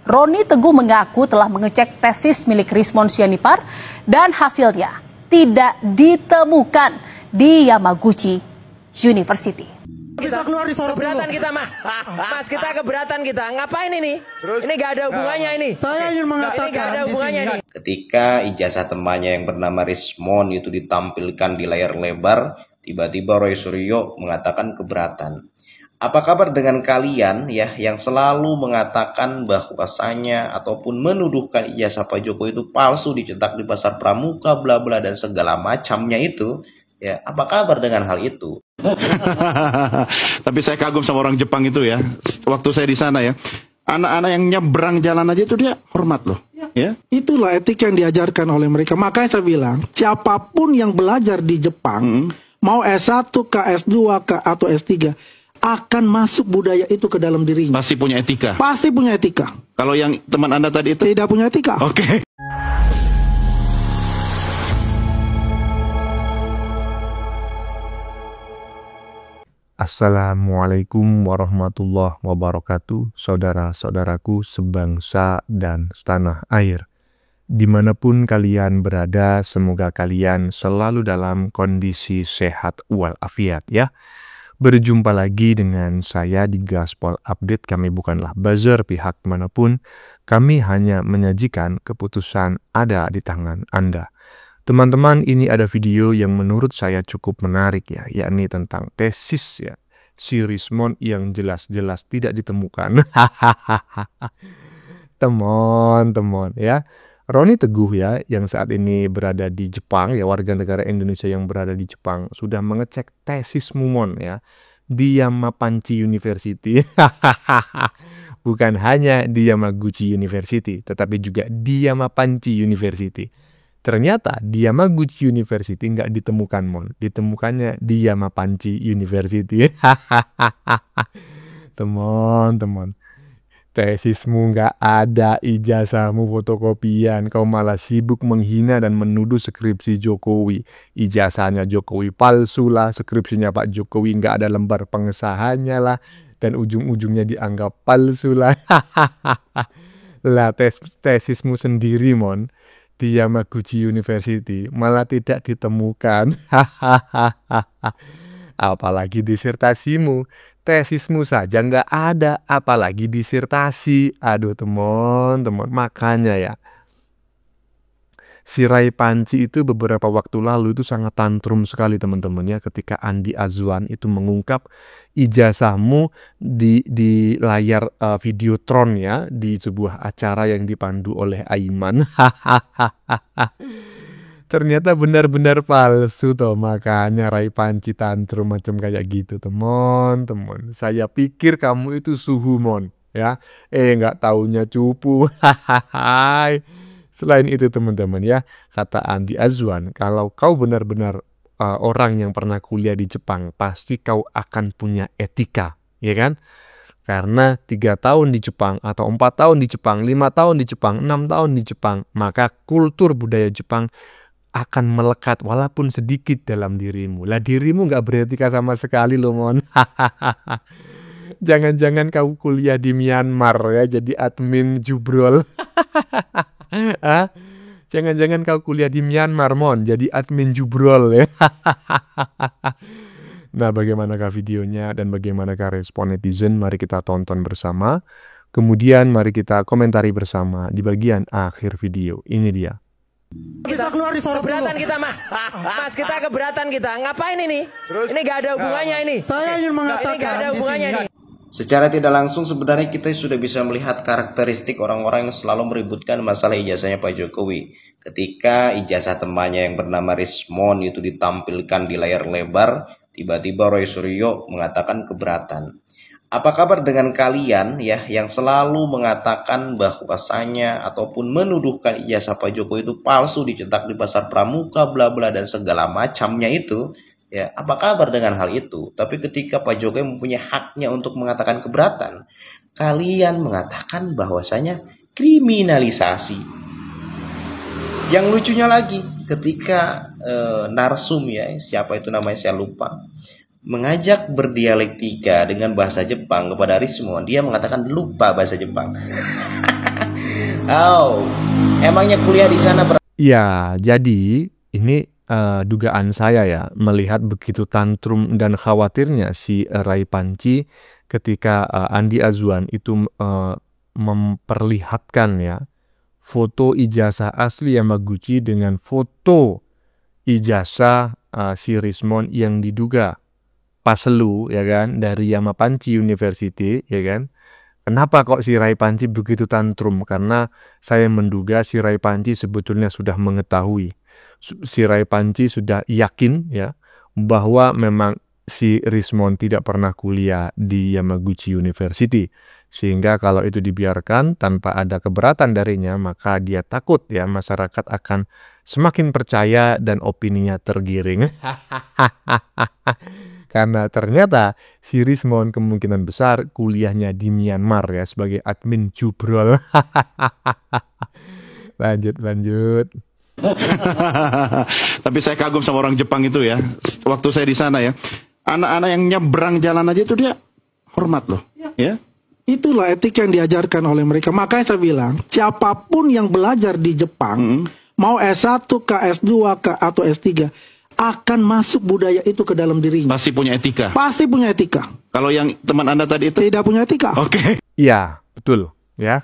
Roni Teguh mengaku telah mengecek tesis milik Rismon Sianipar dan hasilnya tidak ditemukan di Yamaguchi University. Kita keberatan kita, Mas. Mas, kita keberatan kita. Ngapain ini? Ini gak ada hubungannya ini. Saya ingin mengatakan ini gak ada hubungannya ini. Ketika ijazah temannya yang bernama Rismon itu ditampilkan di layar lebar, tiba-tiba Roy Suryo mengatakan keberatan. Apa kabar dengan kalian ya yang selalu mengatakan bahwasanya ataupun menuduhkan ijazah Pak Jokowi itu palsu, dicetak di pasar pramuka, bla bla dan segala macamnya itu? Ya, apa kabar dengan hal itu? Tapi saya kagum sama orang Jepang itu ya. Waktu saya di sana ya, anak-anak yang nyebrang jalan aja itu dia hormat loh. Ya, itulah etika yang diajarkan oleh mereka. Makanya saya bilang, siapapun yang belajar di Jepang, mau S1 ke S2 ke atau S3, akan masuk budaya itu ke dalam dirinya. Pasti punya etika. Pasti punya etika. Kalau yang teman Anda tadi itu tidak punya etika. Oke. Assalamualaikum warahmatullahi wabarakatuh, saudara-saudaraku sebangsa dan setanah air. Dimanapun kalian berada, semoga kalian selalu dalam kondisi sehat walafiat ya. Berjumpa lagi dengan saya di Gaspol Update. Kami bukanlah buzzer pihak manapun, kami hanya menyajikan keputusan ada di tangan Anda. Teman-teman, ini ada video yang menurut saya cukup menarik ya, yakni tentang tesis ya, si Rismon yang jelas-jelas tidak ditemukan. Teman-teman ya, Roni Teguh ya, yang saat ini berada di Jepang ya, warga negara Indonesia yang berada di Jepang, sudah mengecek tesis Mumon ya, di Yamapanchi University. Bukan hanya di Yamaguchi University, tetapi juga di Yamapanchi University. Ternyata di Yamaguchi University nggak ditemukan, Mon. Ditemukannya di Yamapanchi University. Teman-teman, tesismu nggak ada, ijazahmu fotokopian. Kau malah sibuk menghina dan menuduh skripsi Jokowi. Ijazahnya Jokowi palsu lah, skripsinya Pak Jokowi nggak ada lembar pengesahannya lah, dan ujung-ujungnya dianggap palsu lah. Lah tesismu sendiri, Mon, di Yamaguchi University malah tidak ditemukan. Apalagi disertasimu, tesismu saja nggak ada, apalagi disertasi. Aduh teman-teman, makanya ya, si Ray Panci itu beberapa waktu lalu itu sangat tantrum sekali teman-teman ya, ketika Andi Azwan itu mengungkap ijazahmu di layar Videotron ya, di sebuah acara yang dipandu oleh Aiman. Ternyata benar-benar palsu toh, makanya Ray Panci tantrum macam kayak gitu teman-teman. Saya pikir kamu itu suhu, Mon ya, nggak taunya cupu. Selain itu teman-teman ya, kata Andi Azwan, kalau kau benar-benar orang yang pernah kuliah di Jepang, pasti kau akan punya etika, ya kan? Karena 3 tahun di Jepang, atau 4 tahun di Jepang, 5 tahun di Jepang, 6 tahun di Jepang, maka kultur budaya Jepang akan melekat walaupun sedikit dalam dirimu. Lah dirimu nggak beretika sama sekali loh, Mon. Jangan-jangan kau kuliah di Myanmar ya, jadi admin jubrol. Jangan-jangan kau kuliah di Myanmar, Mon, jadi admin jubrol ya. Nah, bagaimanakah videonya dan bagaimanakah respon netizen? Mari kita tonton bersama. Kemudian mari kita komentari bersama di bagian akhir video. Ini dia. Kita keberatan kita, Mas. Mas, kita keberatan kita. Ngapain ini? Ini gak ada hubungannya ini. Saya ingin mengatakan ini gak ada hubungannya ini. Secara tidak langsung sebenarnya kita sudah bisa melihat karakteristik orang-orang yang selalu meributkan masalah ijazahnya Pak Jokowi. Ketika ijazah temannya yang bernama Rismon itu ditampilkan di layar lebar, tiba-tiba Roy Suryo mengatakan keberatan. Apa kabar dengan kalian ya yang selalu mengatakan bahwasanya ataupun menuduhkan ijazah Pak Jokowi itu palsu, dicetak di pasar pramuka, bla bla dan segala macamnya itu? Ya, apa kabar dengan hal itu? Tapi ketika Pak Jokowi mempunyai haknya untuk mengatakan keberatan, kalian mengatakan bahwasanya kriminalisasi. Yang lucunya lagi, ketika narsum ya, siapa itu namanya saya lupa, mengajak berdialektika dengan bahasa Jepang kepada Rismon, dia mengatakan lupa bahasa Jepang. Oh, emangnya kuliah di sana Ya, jadi ini dugaan saya ya, melihat begitu tantrum dan khawatirnya si Rai Panci ketika Andi Azwan itu memperlihatkan ya foto ijazah asli Yamaguchi dengan foto ijazah si Rismon yang diduga paselu ya kan dari Yamapanci University ya kan. Kenapa kok si Rai Panci begitu tantrum? Karena saya menduga si Rai Panci sebetulnya sudah mengetahui. Si Rai Panci sudah yakin ya bahwa memang si Rismon tidak pernah kuliah di Yamaguchi University. Sehingga kalau itu dibiarkan tanpa ada keberatan darinya, maka dia takut ya masyarakat akan semakin percaya dan opininya tergiring. Karena ternyata si Rismon kemungkinan besar kuliahnya di Myanmar ya sebagai admin Jubrol. Lanjut. Tapi saya kagum sama orang Jepang itu ya. Waktu saya di sana ya, anak-anak yang nyebrang jalan aja itu dia hormat loh. Ya. Itulah etika yang diajarkan oleh mereka. Makanya saya bilang, siapapun yang belajar di Jepang, mau S1 kah, S2 kah, atau S3, akan masuk budaya itu ke dalam dirinya. Pasti punya etika. Pasti punya etika. Kalau yang teman Anda tadi itu tidak punya etika. Oke. Iya, betul ya.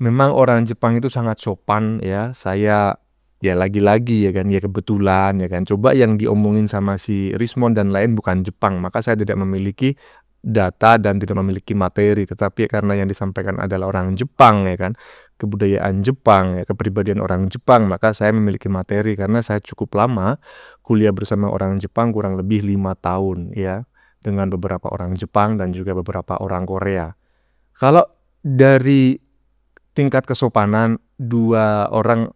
Memang orang Jepang itu sangat sopan ya. Saya ya lagi-lagi ya kan, ya kebetulan ya kan. Coba yang diomongin sama si Rismon dan lain bukan Jepang, maka saya tidak memiliki data dan tidak memiliki materi, tetapi karena yang disampaikan adalah orang Jepang ya kan, kebudayaan Jepang ya, kepribadian orang Jepang, maka saya memiliki materi karena saya cukup lama kuliah bersama orang Jepang, kurang lebih 5 tahun ya, dengan beberapa orang Jepang dan juga beberapa orang Korea. Kalau dari tingkat kesopanan, dua orang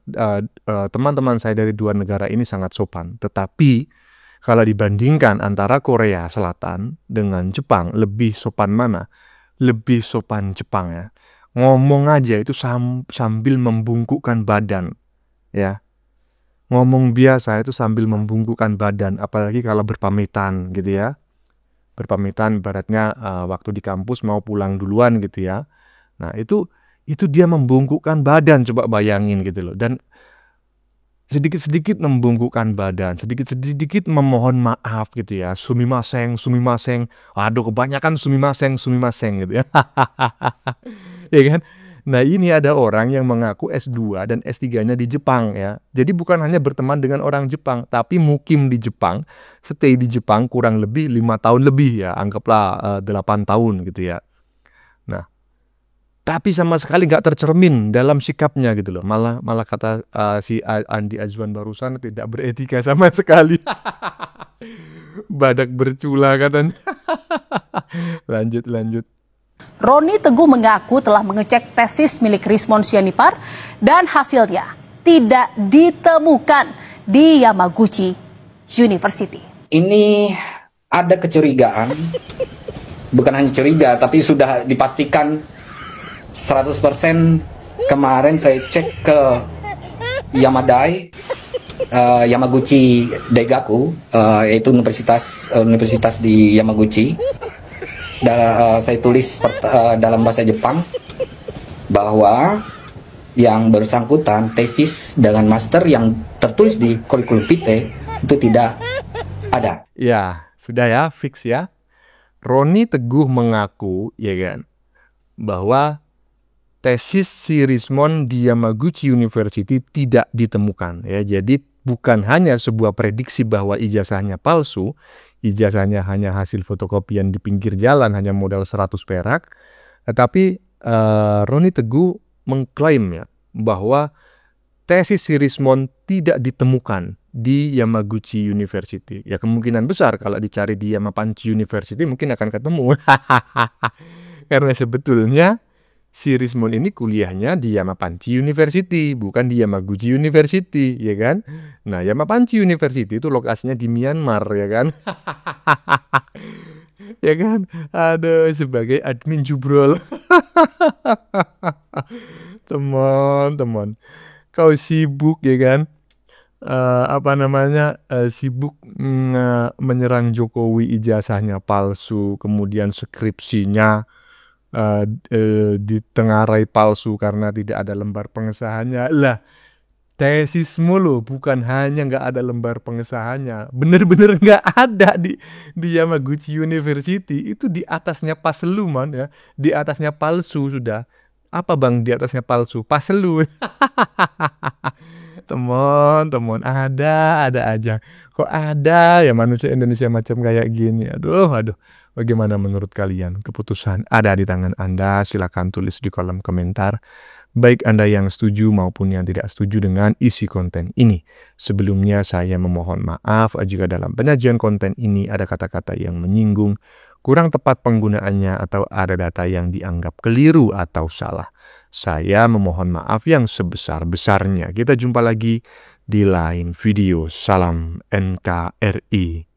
teman-teman saya dari dua negara ini sangat sopan, tetapi kalau dibandingkan antara Korea Selatan dengan Jepang, lebih sopan mana? Lebih sopan Jepang ya. Ngomong aja itu sambil membungkukkan badan. Ya. Ngomong biasa itu sambil membungkukkan badan. Apalagi kalau berpamitan gitu ya. Berpamitan ibaratnya waktu di kampus mau pulang duluan gitu ya. Nah itu dia membungkukkan badan, coba bayangin gitu loh. Dan sedikit-sedikit membungkukkan badan, sedikit-sedikit memohon maaf gitu ya. Sumimasen. Aduh, kebanyakan sumimasen gitu ya. Ya kan? Nah, ini ada orang yang mengaku S2 dan S3-nya di Jepang ya. Jadi bukan hanya berteman dengan orang Jepang, tapi mukim di Jepang, stay di Jepang kurang lebih 5 tahun lebih ya, anggaplah 8 tahun gitu ya. Nah, tapi sama sekali nggak tercermin dalam sikapnya gitu loh. Malah kata si Andi Azwan barusan tidak beretika sama sekali. Badak bercula katanya. Lanjut. Roni Teguh mengaku telah mengecek tesis milik Rismon Sianipar dan hasilnya tidak ditemukan di Yamaguchi University. Ini ada kecurigaan, bukan hanya curiga, tapi sudah dipastikan 100%. Kemarin saya cek ke Yamaguchi Daigaku, yaitu universitas di Yamaguchi. Saya tulis dalam bahasa Jepang bahwa yang bersangkutan tesis dengan master yang tertulis di kurikulum vitae itu tidak ada. Ya, sudah ya, fix ya. Roni Teguh mengaku ya kan bahwa tesis si Rismon di Yamaguchi University tidak ditemukan ya. Jadi bukan hanya sebuah prediksi bahwa ijazahnya palsu, ijazahnya hanya hasil fotokopian di pinggir jalan, hanya modal 100 perak, tetapi Roni Teguh mengklaim ya bahwa tesis si Rismon tidak ditemukan di Yamaguchi University. Ya kemungkinan besar kalau dicari di Yamapanci University mungkin akan ketemu. Karena sebetulnya si Rismon ini kuliahnya di Yamapanci University, bukan di Yamaguchi University, ya kan? Nah, Yamapanci University itu lokasinya di Myanmar, ya kan? Ya kan? Aduh, sebagai admin Jubrol. Teman-teman, kau sibuk, ya kan? Sibuk menyerang Jokowi, ijazahnya palsu, kemudian skripsinya ditengarai palsu karena tidak ada lembar pengesahannya. Lah, tesismu loh, bukan hanya nggak ada lembar pengesahannya, bener-bener nggak ada di Yamaguchi University. Itu di atasnya paselu, man, ya. Di atasnya palsu sudah. Apa bang di atasnya palsu? Paselu. Teman-teman, ada aja. Kok ada ya manusia Indonesia macam kayak gini? Aduh. Bagaimana menurut kalian? Keputusan ada di tangan Anda. Silakan tulis di kolom komentar. Baik Anda yang setuju maupun yang tidak setuju dengan isi konten ini. Sebelumnya saya memohon maaf jika dalam penyajian konten ini ada kata-kata yang menyinggung, kurang tepat penggunaannya, atau ada data yang dianggap keliru atau salah. Saya memohon maaf yang sebesar-besarnya. Kita jumpa lagi di lain video. Salam NKRI.